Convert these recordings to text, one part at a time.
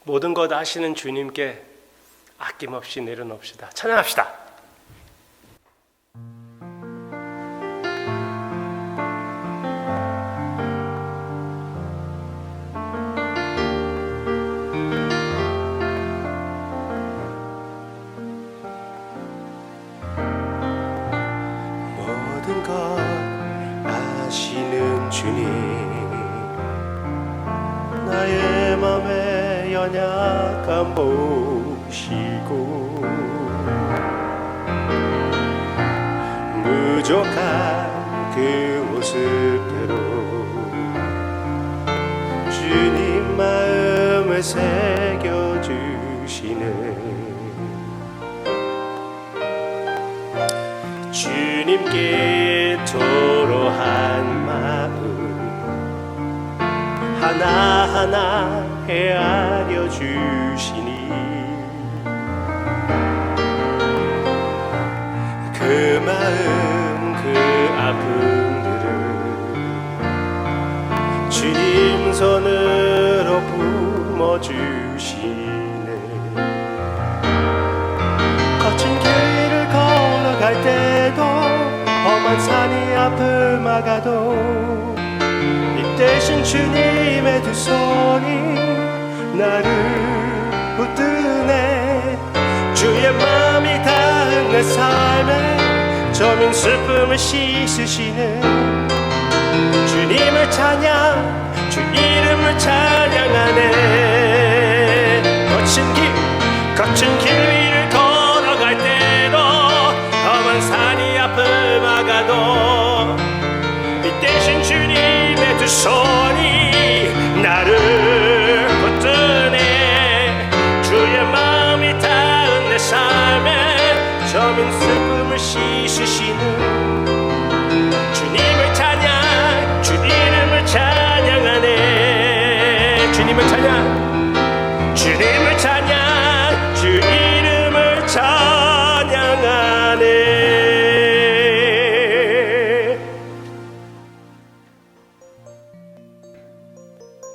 모든 것 아시는 주님께 아낌없이 내려놓읍시다. 찬양합시다. 모든 것 아시는 주님, 나의 맘의 연약함 보시고 부족한 그 모습대로 주님 마음을 새겨주시네. 주님께 토로한 마음 하나하나 헤아려 주시니 그 마음 그 아픔들을 주님 손으로 품어주시네. 거친 길을 걸어갈 때도 험한 산이 앞을 막아도 이 대신 주님의 두 손이 나를 붙드네. 주의 마음이 닿은 내 삶에 저민 슬픔을 씻으시는 주님을 찬양, 주 이름을 찬양하네. 거친 길 위를 걸어갈 때도 험한 산이 앞을 막아도 이 대신 주님의 두 손이 나를 붙드네. 주의 마음이 닿은 내 삶에 저민 슬픔을 씻으시는 주님을 찬양, 주 이름을 찬양하네. 주님을 찬양, 주님을 찬양, 주 이름을 찬양하네.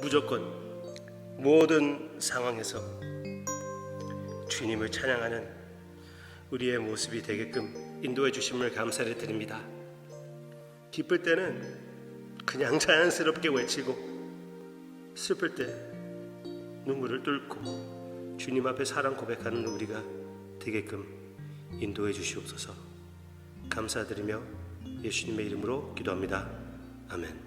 무조건 모든 상황에서 주님을 찬양하는 우리의 모습이 되게끔 인도해 주심을 감사를 드립니다. 기쁠 때는 그냥 자연스럽게 외치고 슬플 때 눈물을 뚫고 주님 앞에 사랑 고백하는 우리가 되게끔 인도해 주시옵소서. 감사드리며 예수님의 이름으로 기도합니다. 아멘.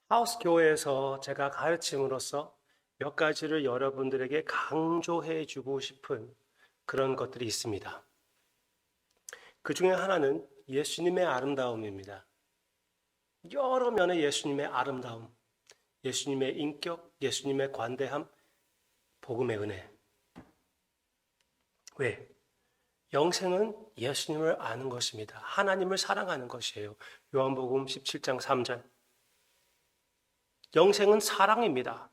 하우스 교회에서 제가 가르침으로써 몇 가지를 여러분들에게 강조해 주고 싶은 그런 것들이 있습니다. 그 중에 하나는 예수님의 아름다움입니다. 여러 면의 예수님의 아름다움, 예수님의 인격, 예수님의 관대함, 복음의 은혜. 왜? 영생은 예수님을 아는 것입니다. 하나님을 사랑하는 것이에요. 요한복음 17장 3절. 영생은 사랑입니다.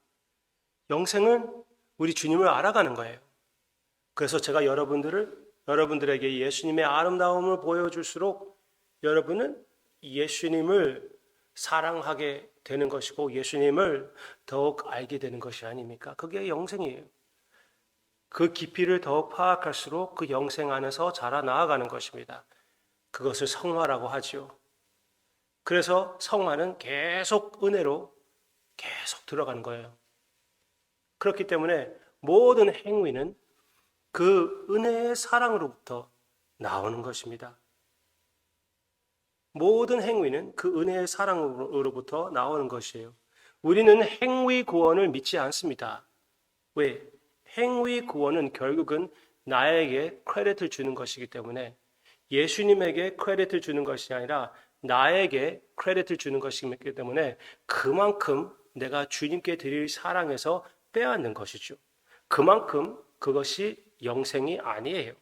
영생은 우리 주님을 알아가는 거예요. 그래서 제가 여러분들에게 예수님의 아름다움을 보여줄수록 여러분은 예수님을 사랑하게 되는 것이고 예수님을 더욱 알게 되는 것이 아닙니까? 그게 영생이에요. 그 깊이를 더욱 파악할수록 그 영생 안에서 자라나아가는 것입니다. 그것을 성화라고 하죠. 그래서 성화는 계속 은혜로 계속 들어가는 거예요. 그렇기 때문에 모든 행위는 그 은혜의 사랑으로부터 나오는 것입니다. 모든 행위는 그 은혜의 사랑으로부터 나오는 것이에요. 우리는 행위 구원을 믿지 않습니다. 왜? 행위 구원은 결국은 나에게 크레딧을 주는 것이기 때문에 예수님에게 크레딧을 주는 것이 아니라 나에게 크레딧을 주는 것이기 때문에 그만큼 내가 주님께 드릴 사랑에서 빼앗는 것이죠. 그만큼 그것이 영생이 아니에요.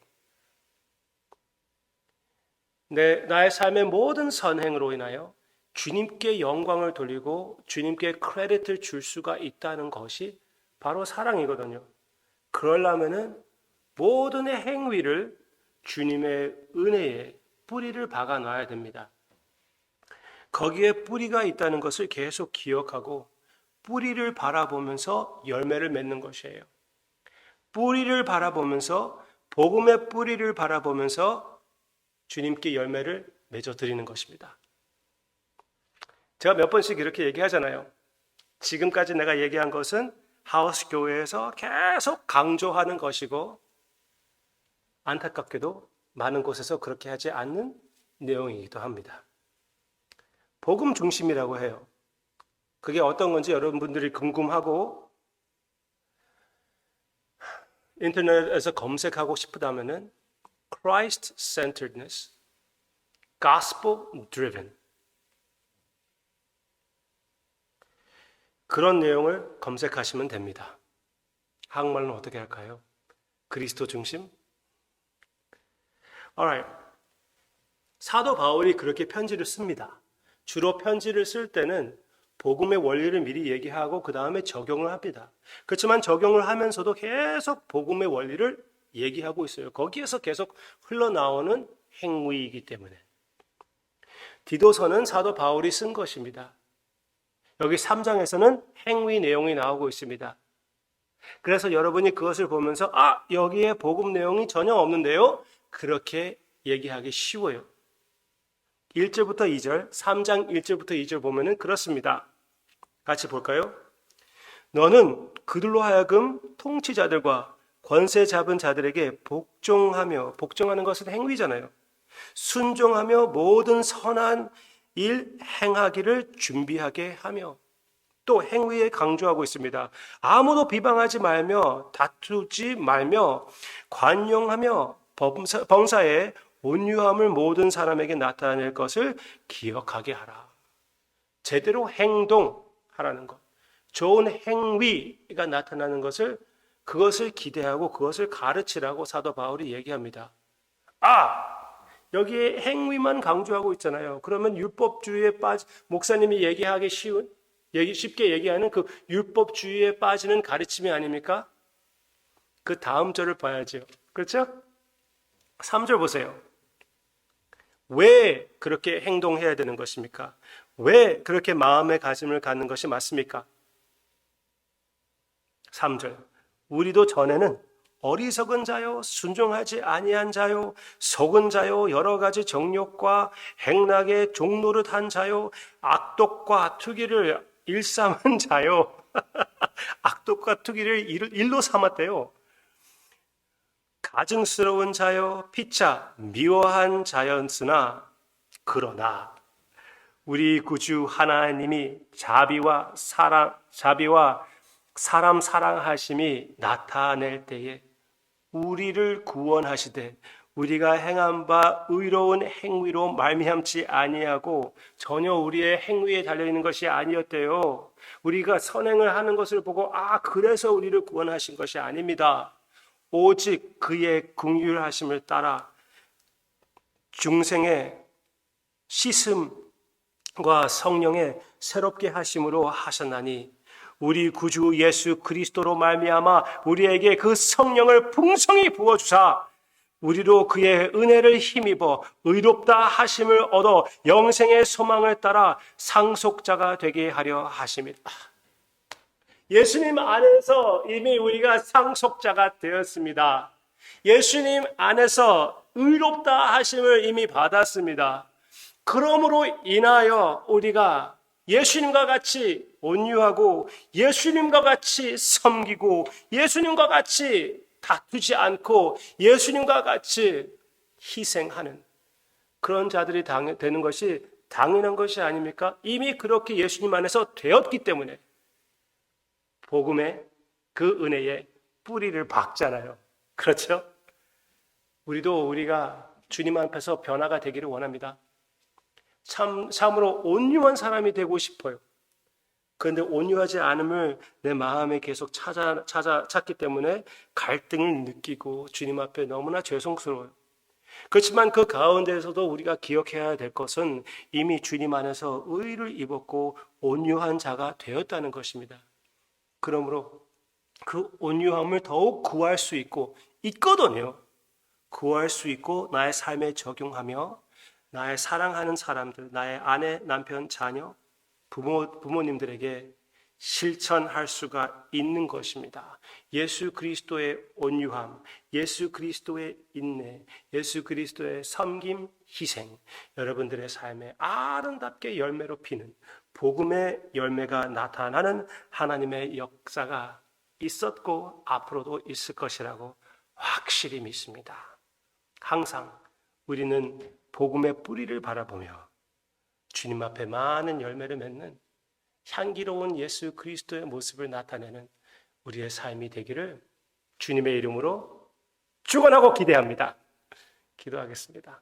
나의 삶의 모든 선행으로 인하여 주님께 영광을 돌리고 주님께 크레딧을 줄 수가 있다는 것이 바로 사랑이거든요. 그러려면은 모든 행위를 주님의 은혜에 뿌리를 박아 놔야 됩니다. 거기에 뿌리가 있다는 것을 계속 기억하고 뿌리를 바라보면서 열매를 맺는 것이에요. 뿌리를 바라보면서, 복음의 뿌리를 바라보면서 주님께 열매를 맺어드리는 것입니다. 제가 몇 번씩 이렇게 얘기하잖아요. 지금까지 내가 얘기한 것은 하우스 교회에서 계속 강조하는 것이고, 안타깝게도 많은 곳에서 그렇게 하지 않는 내용이기도 합니다. 복음 중심이라고 해요. 그게 어떤 건지 여러분들이 궁금하고 인터넷에서 검색하고 싶다면은 Christ-centeredness, gospel-driven 그런 내용을 검색하시면 됩니다. 한국말로는 어떻게 할까요? 그리스도 중심? Alright. 사도 바울이 그렇게 편지를 씁니다. 주로 편지를 쓸 때는 복음의 원리를 미리 얘기하고 그 다음에 적용을 합니다. 그렇지만 적용을 하면서도 계속 복음의 원리를 얘기하고 있어요. 거기에서 계속 흘러나오는 행위이기 때문에. 디도서는 사도 바울이 쓴 것입니다. 여기 3장에서는 행위 내용이 나오고 있습니다. 그래서 여러분이 그것을 보면서 여기에 복음 내용이 전혀 없는데요? 그렇게 얘기하기 쉬워요. 1절부터 2절, 3장 1절부터 2절 보면은 그렇습니다. 같이 볼까요? 너는 그들로 하여금 통치자들과 권세 잡은 자들에게 복종하며, 복종하는 것은 행위잖아요. 순종하며 모든 선한 일 행하기를 준비하게 하며, 또 행위에 강조하고 있습니다. 아무도 비방하지 말며 다투지 말며 관용하며 범사에 온유함을 모든 사람에게 나타낼 것을 기억하게 하라. 제대로 행동하라는 것, 좋은 행위가 나타나는 것을, 그것을 기대하고 그것을 가르치라고 사도 바울이 얘기합니다. 여기에 행위만 강조하고 있잖아요. 그러면 율법주의에 목사님이 얘기하기 쉽게 얘기하는 그 율법주의에 빠지는 가르침이 아닙니까? 그 다음 절을 봐야죠. 그렇죠? 3절 보세요. 왜 그렇게 행동해야 되는 것입니까? 왜 그렇게 마음의 가짐을 갖는 것이 맞습니까? 3절. 우리도 전에는 어리석은 자요, 순종하지 아니한 자요, 속은 자요, 여러 가지 정욕과 행락의 종노릇한 자요, 악독과 투기를 일삼은 자요. 악독과 투기를 일로 삼았대요. 가증스러운 자요, 피차 미워한 자였으나, 그러나 우리 구주 하나님이 자비와 사람 사랑하심이 나타낼 때에 우리를 구원하시되 우리가 행한 바 의로운 행위로 말미암지 아니하고 전혀 우리의 행위에 달려있는 것이 아니었대요. 우리가 선행을 하는 것을 보고 그래서 우리를 구원하신 것이 아닙니다. 오직 그의 긍휼하심을 따라 중생의 씻음과 성령의 새롭게 하심으로 하셨나니, 우리 구주 예수 그리스도로 말미암아 우리에게 그 성령을 풍성히 부어주사 우리로 그의 은혜를 힘입어 의롭다 하심을 얻어 영생의 소망을 따라 상속자가 되게 하려 하심이다. 예수님 안에서 이미 우리가 상속자가 되었습니다. 예수님 안에서 의롭다 하심을 이미 받았습니다. 그러므로 인하여 우리가 예수님과 같이 온유하고 예수님과 같이 섬기고 예수님과 같이 다투지 않고 예수님과 같이 희생하는 그런 자들이 되는 것이 당연한 것이 아닙니까? 이미 그렇게 예수님 안에서 되었기 때문에 복음의 그 은혜에 뿌리를 박잖아요. 그렇죠? 우리가 주님 앞에서 변화가 되기를 원합니다. 참으로 온유한 사람이 되고 싶어요. 그런데 온유하지 않음을 내 마음에 계속 찾기 때문에 갈등을 느끼고 주님 앞에 너무나 죄송스러워요. 그렇지만 그 가운데에서도 우리가 기억해야 될 것은 이미 주님 안에서 의를 입었고 온유한 자가 되었다는 것입니다. 그러므로 그 온유함을 더욱 구할 수 있거든요. 구할 수 있고 나의 삶에 적용하며 나의 사랑하는 사람들, 나의 아내, 남편, 자녀, 부모님들에게 실천할 수가 있는 것입니다. 예수 그리스도의 온유함, 예수 그리스도의 인내, 예수 그리스도의 섬김, 희생, 여러분들의 삶에 아름답게 열매로 피는 복음의 열매가 나타나는 하나님의 역사가 있었고 앞으로도 있을 것이라고 확실히 믿습니다. 항상 우리는 복음의 뿌리를 바라보며 주님 앞에 많은 열매를 맺는 향기로운 예수 그리스도의 모습을 나타내는 우리의 삶이 되기를 주님의 이름으로 축원하고 기대합니다. 기도하겠습니다.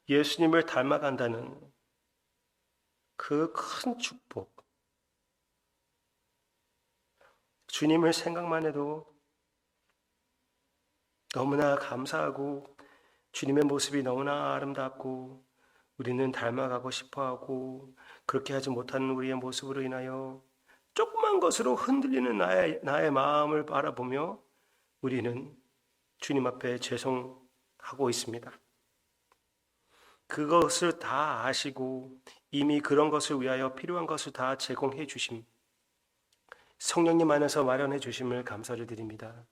예수님을 닮아간다는 그 큰 축복, 주님을 생각만 해도 너무나 감사하고 주님의 모습이 너무나 아름답고 우리는 닮아가고 싶어하고 그렇게 하지 못하는 우리의 모습으로 인하여 조그만 것으로 흔들리는 나의 마음을 바라보며 우리는 주님 앞에 죄송하고 있습니다. 그것을 다 아시고 이미 그런 것을 위하여 필요한 것을 다 제공해 주심, 성령님 안에서 마련해 주심을 감사를 드립니다.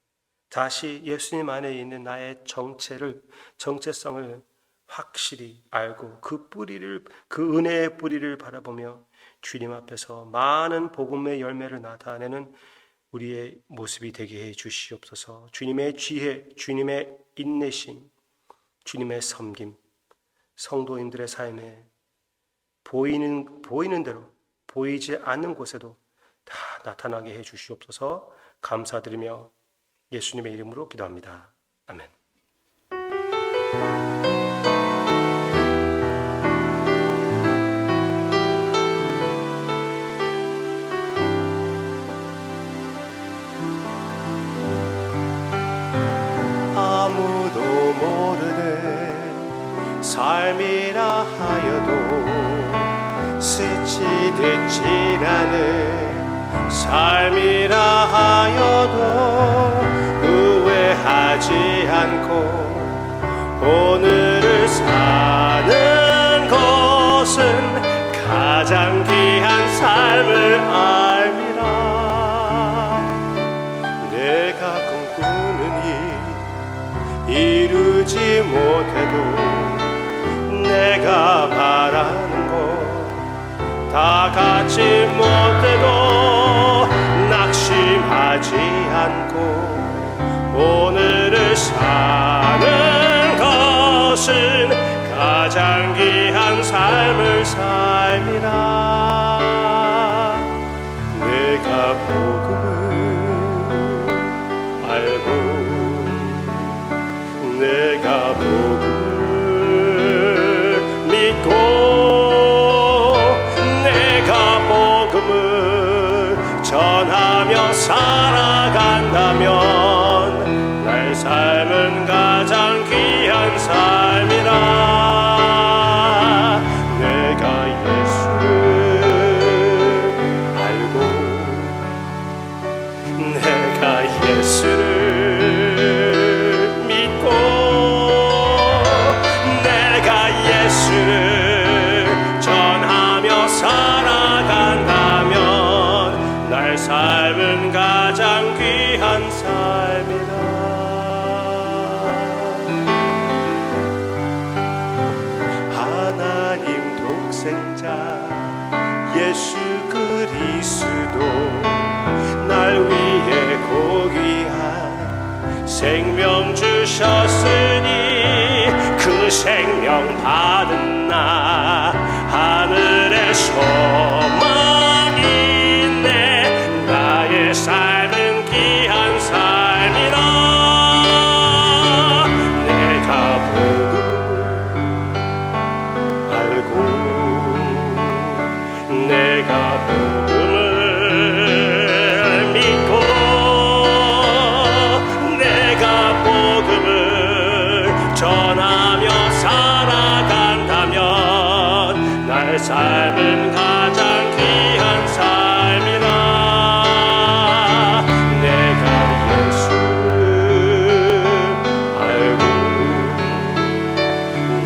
다시 예수님 안에 있는 나의 정체성을 확실히 알고 그 은혜의 뿌리를 바라보며 주님 앞에서 많은 복음의 열매를 나타내는 우리의 모습이 되게 해 주시옵소서. 주님의 지혜, 주님의 인내심, 주님의 섬김, 성도인들의 삶에 보이는 대로 보이지 않는 곳에도 다 나타나게 해 주시옵소서. 감사드리며 예수님의 이름으로 기도합니다. 아멘. 아무도 모르는 삶이라 하여도 스치듯 지나는 삶이라 하여도 후회하지 않고 오늘을 사는 것은 가장 귀한 삶을 알미라. 내가 꿈꾸는 일 이루지 못해도 내가 바라는 것 다 갖지 못해도 낙심하지 않고 오늘을 사는 것은 가장 귀한 삶을 삶이라. 내가 복음을 알고 내가 복음을 믿고 내가 복음을 전하며 살아간다면 나의 삶은 가장 귀한 삶이라. 내가 예수를 알고 내가 예수를 믿고 내가 예수를 전하며 살아간다면 나의 삶은 가장 귀한 삶이다. 하나님 독생자 예수 그리스도 날 위해 고귀한 생명 주셨으니 그 생명 받은 나 하늘의 소망이 있네. 나의 삶은 귀한 삶이라. 내가 복음을 알고 내가 복음을 믿고 내가 복음을 전하며 살아간다면 나의 삶은 가장 귀한 삶이라. 내가 예수를 알고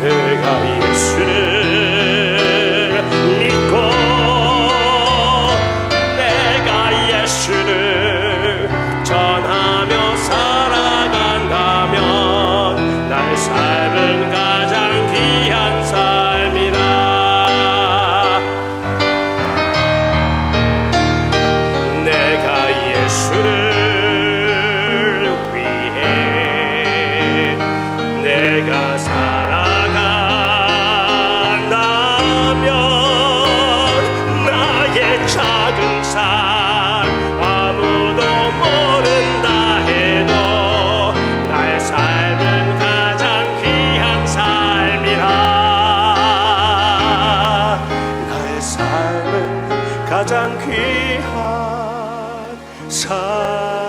내가 예수를 가장 귀한 삶이라.